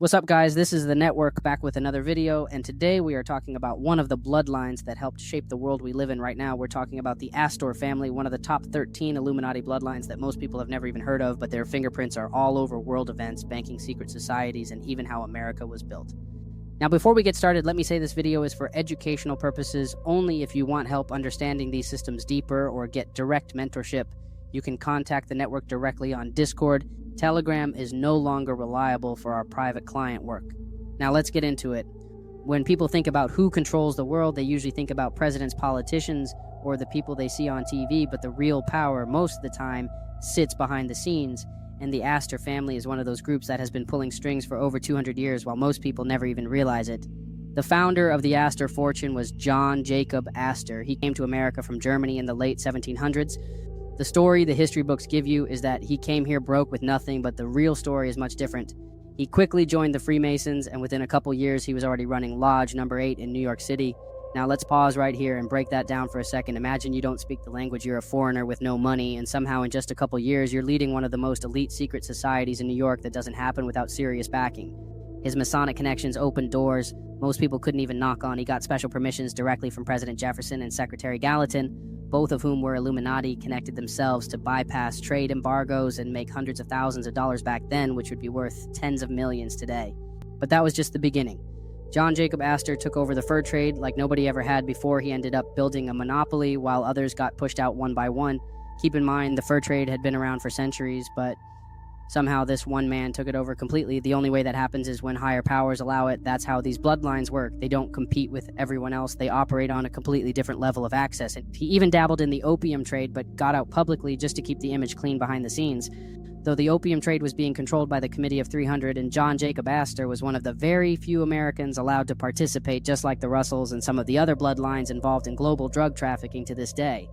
What's up, guys? This is the network back with another video, and today we are talking about one of the bloodlines that helped shape the world we live in right now. We're talking about the Astor family, one of the top 13 Illuminati bloodlines that most people have never even heard of, but their fingerprints are all over world events, banking secret societies, and even how America was built. Now, before we get started, let me say this video is for educational purposes only. If you want help understanding these systems deeper or get direct mentorship, you can contact the network directly on Discord. Telegram is no longer reliable for our private client work. Now let's get into it. When people think about who controls the world, they usually think about presidents, politicians, or the people they see on TV, but the real power most of the time sits behind the scenes, and the Astor family is one of those groups that has been pulling strings for over 200 years, while most people never even realize it. The founder of the Astor fortune was John Jacob Astor. He came to America from Germany in the late 1700s. The story the history books give you is that he came here broke with nothing, but the real story is much different. He quickly joined the Freemasons, and within a couple years, he was already running Lodge Number 8 in New York City. Now let's pause right here and break that down for a second. Imagine you don't speak the language, you're a foreigner with no money, and somehow in just a couple years, you're leading one of the most elite secret societies in New York that doesn't happen without serious backing. His Masonic connections opened doors most people couldn't even knock on. He got special permissions directly from President Jefferson and Secretary Gallatin, both of whom were Illuminati, connected themselves to bypass trade embargoes and make hundreds of thousands of dollars back then, which would be worth tens of millions today. But that was just the beginning. John Jacob Astor took over the fur trade like nobody ever had before. He ended up building a monopoly while others got pushed out one by one. Keep in mind, the fur trade had been around for centuries, but somehow this one man took it over completely. The only way that happens is when higher powers allow it. That's how these bloodlines work. They don't compete with everyone else. They operate on a completely different level of access. And he even dabbled in the opium trade, but got out publicly just to keep the image clean behind the scenes. Though the opium trade was being controlled by the Committee of 300, and John Jacob Astor was one of the very few Americans allowed to participate, just like the Russells and some of the other bloodlines involved in global drug trafficking to this day.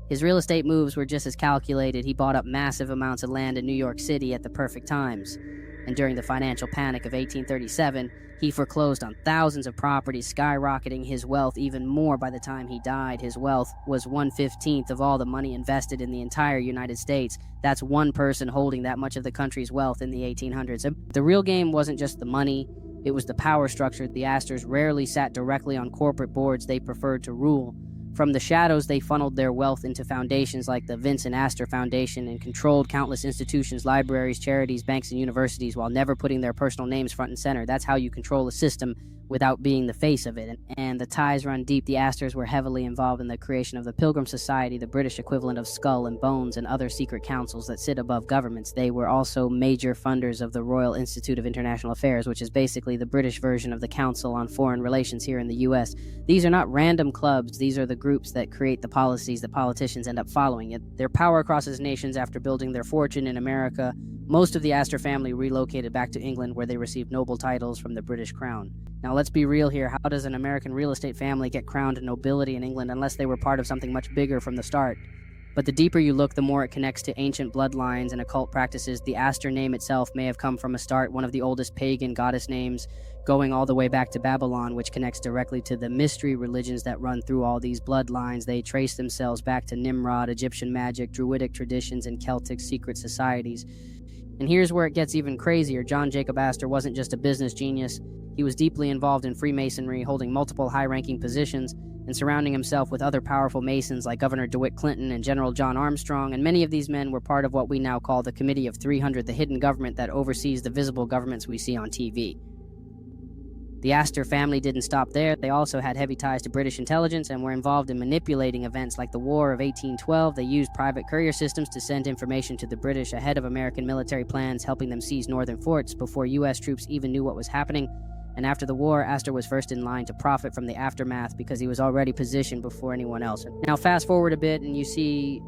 His real estate moves were just as calculated. He bought up massive amounts of land in New York City at the perfect times. And during the financial panic of 1837, he foreclosed on thousands of properties, skyrocketing his wealth even more by the time he died. His wealth was 1/15 of all the money invested in the entire United States. That's one person holding that much of the country's wealth in the 1800s. The real game wasn't just the money, it was the power structure. The Astors rarely sat directly on corporate boards. They preferred to rule. From the shadows, they funneled their wealth into foundations like the Vincent Astor Foundation and controlled countless institutions, libraries, charities, banks, and universities while never putting their personal names front and center. That's how you control a system without being the face of it. And the ties run deep. The Astors were heavily involved in the creation of the Pilgrim Society, the British equivalent of Skull and Bones, and other secret councils that sit above governments. They were also major funders of the Royal Institute of International Affairs, which is basically the British version of the Council on Foreign Relations here in the U.S. These are not random clubs. These are the groups that create the policies that politicians end up following. Their power crosses nations. After building their fortune in America, most of the Astor family relocated back to England, where they received noble titles from the British crown. Now let's be real here. How does an American real estate family get crowned nobility in England unless they were part of something much bigger from the start? But the deeper you look, the more it connects to ancient bloodlines and occult practices. The Astor name itself may have come from a start, one of the oldest pagan goddess names, going all the way back to Babylon, which connects directly to the mystery religions that run through all these bloodlines. They trace themselves back to Nimrod, Egyptian magic, Druidic traditions, and Celtic secret societies. And here's where it gets even crazier. John Jacob Astor wasn't just a business genius. He was deeply involved in Freemasonry, holding multiple high-ranking positions, and surrounding himself with other powerful Masons like Governor DeWitt Clinton and General John Armstrong, and many of these men were part of what we now call the Committee of 300, the hidden government that oversees the visible governments we see on TV. The Astor family didn't stop there. They also had heavy ties to British intelligence and were involved in manipulating events like the War of 1812. They used private courier systems to send information to the British ahead of American military plans, helping them seize northern forts before U.S. troops even knew what was happening. And after the war, Astor was first in line to profit from the aftermath because he was already positioned before anyone else. Now fast forward a bit and you see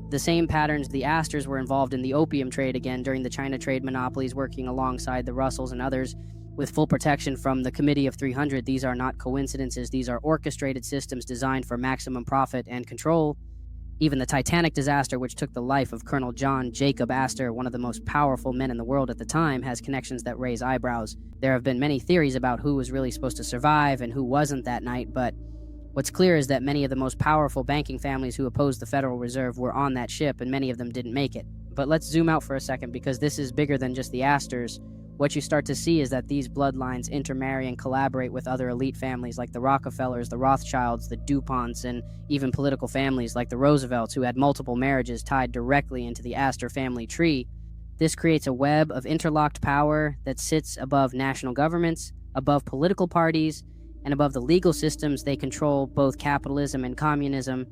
the same patterns. The Astors were involved in the opium trade again during the China trade monopolies, working alongside the Russells and others with full protection from the Committee of 300. These are not coincidences. These are orchestrated systems designed for maximum profit and control. Even the Titanic disaster, which took the life of Colonel John Jacob Astor, one of the most powerful men in the world at the time, has connections that raise eyebrows. There have been many theories about who was really supposed to survive and who wasn't that night, but what's clear is that many of the most powerful banking families who opposed the Federal Reserve were on that ship, and many of them didn't make it. But let's zoom out for a second, because this is bigger than just the Astors. what you start to see is that these bloodlines intermarry and collaborate with other elite families like the Rockefellers, the Rothschilds, the DuPonts, and even political families like the Roosevelts, who had multiple marriages tied directly into the Astor family tree. This creates a web of interlocked power that sits above national governments, above political parties, and above the legal systems. They control both capitalism and communism,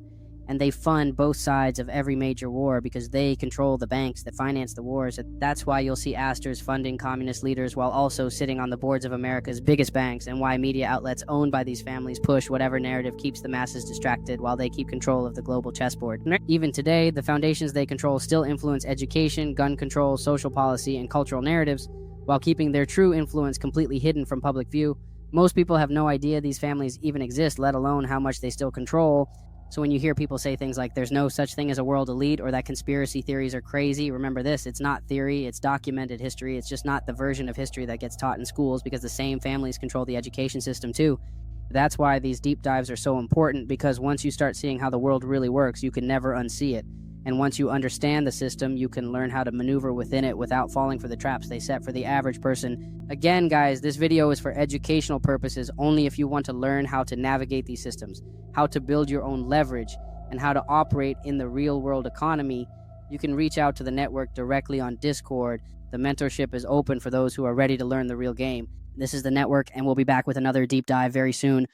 and they fund both sides of every major war because they control the banks that finance the wars. That's why you'll see Astors funding communist leaders while also sitting on the boards of America's biggest banks, and why media outlets owned by these families push whatever narrative keeps the masses distracted while they keep control of the global chessboard. Even today, the foundations they control still influence education, gun control, social policy, and cultural narratives, while keeping their true influence completely hidden from public view. Most people have no idea these families even exist, let alone how much they still control. So when you hear people say things like there's no such thing as a world elite, or that conspiracy theories are crazy, remember this: it's not theory, it's documented history. It's just not the version of history that gets taught in schools, because the same families control the education system too. That's why these deep dives are so important, because once you start seeing how the world really works, you can never unsee it. And once you understand the system, you can learn how to maneuver within it without falling for the traps they set for the average person. Again, guys, this video is for educational purposes only. If you want to learn how to navigate these systems, how to build your own leverage, and how to operate in the real world economy, you can reach out to the network directly on Discord. The mentorship is open for those who are ready to learn the real game. This is the network, and we'll be back with another deep dive very soon.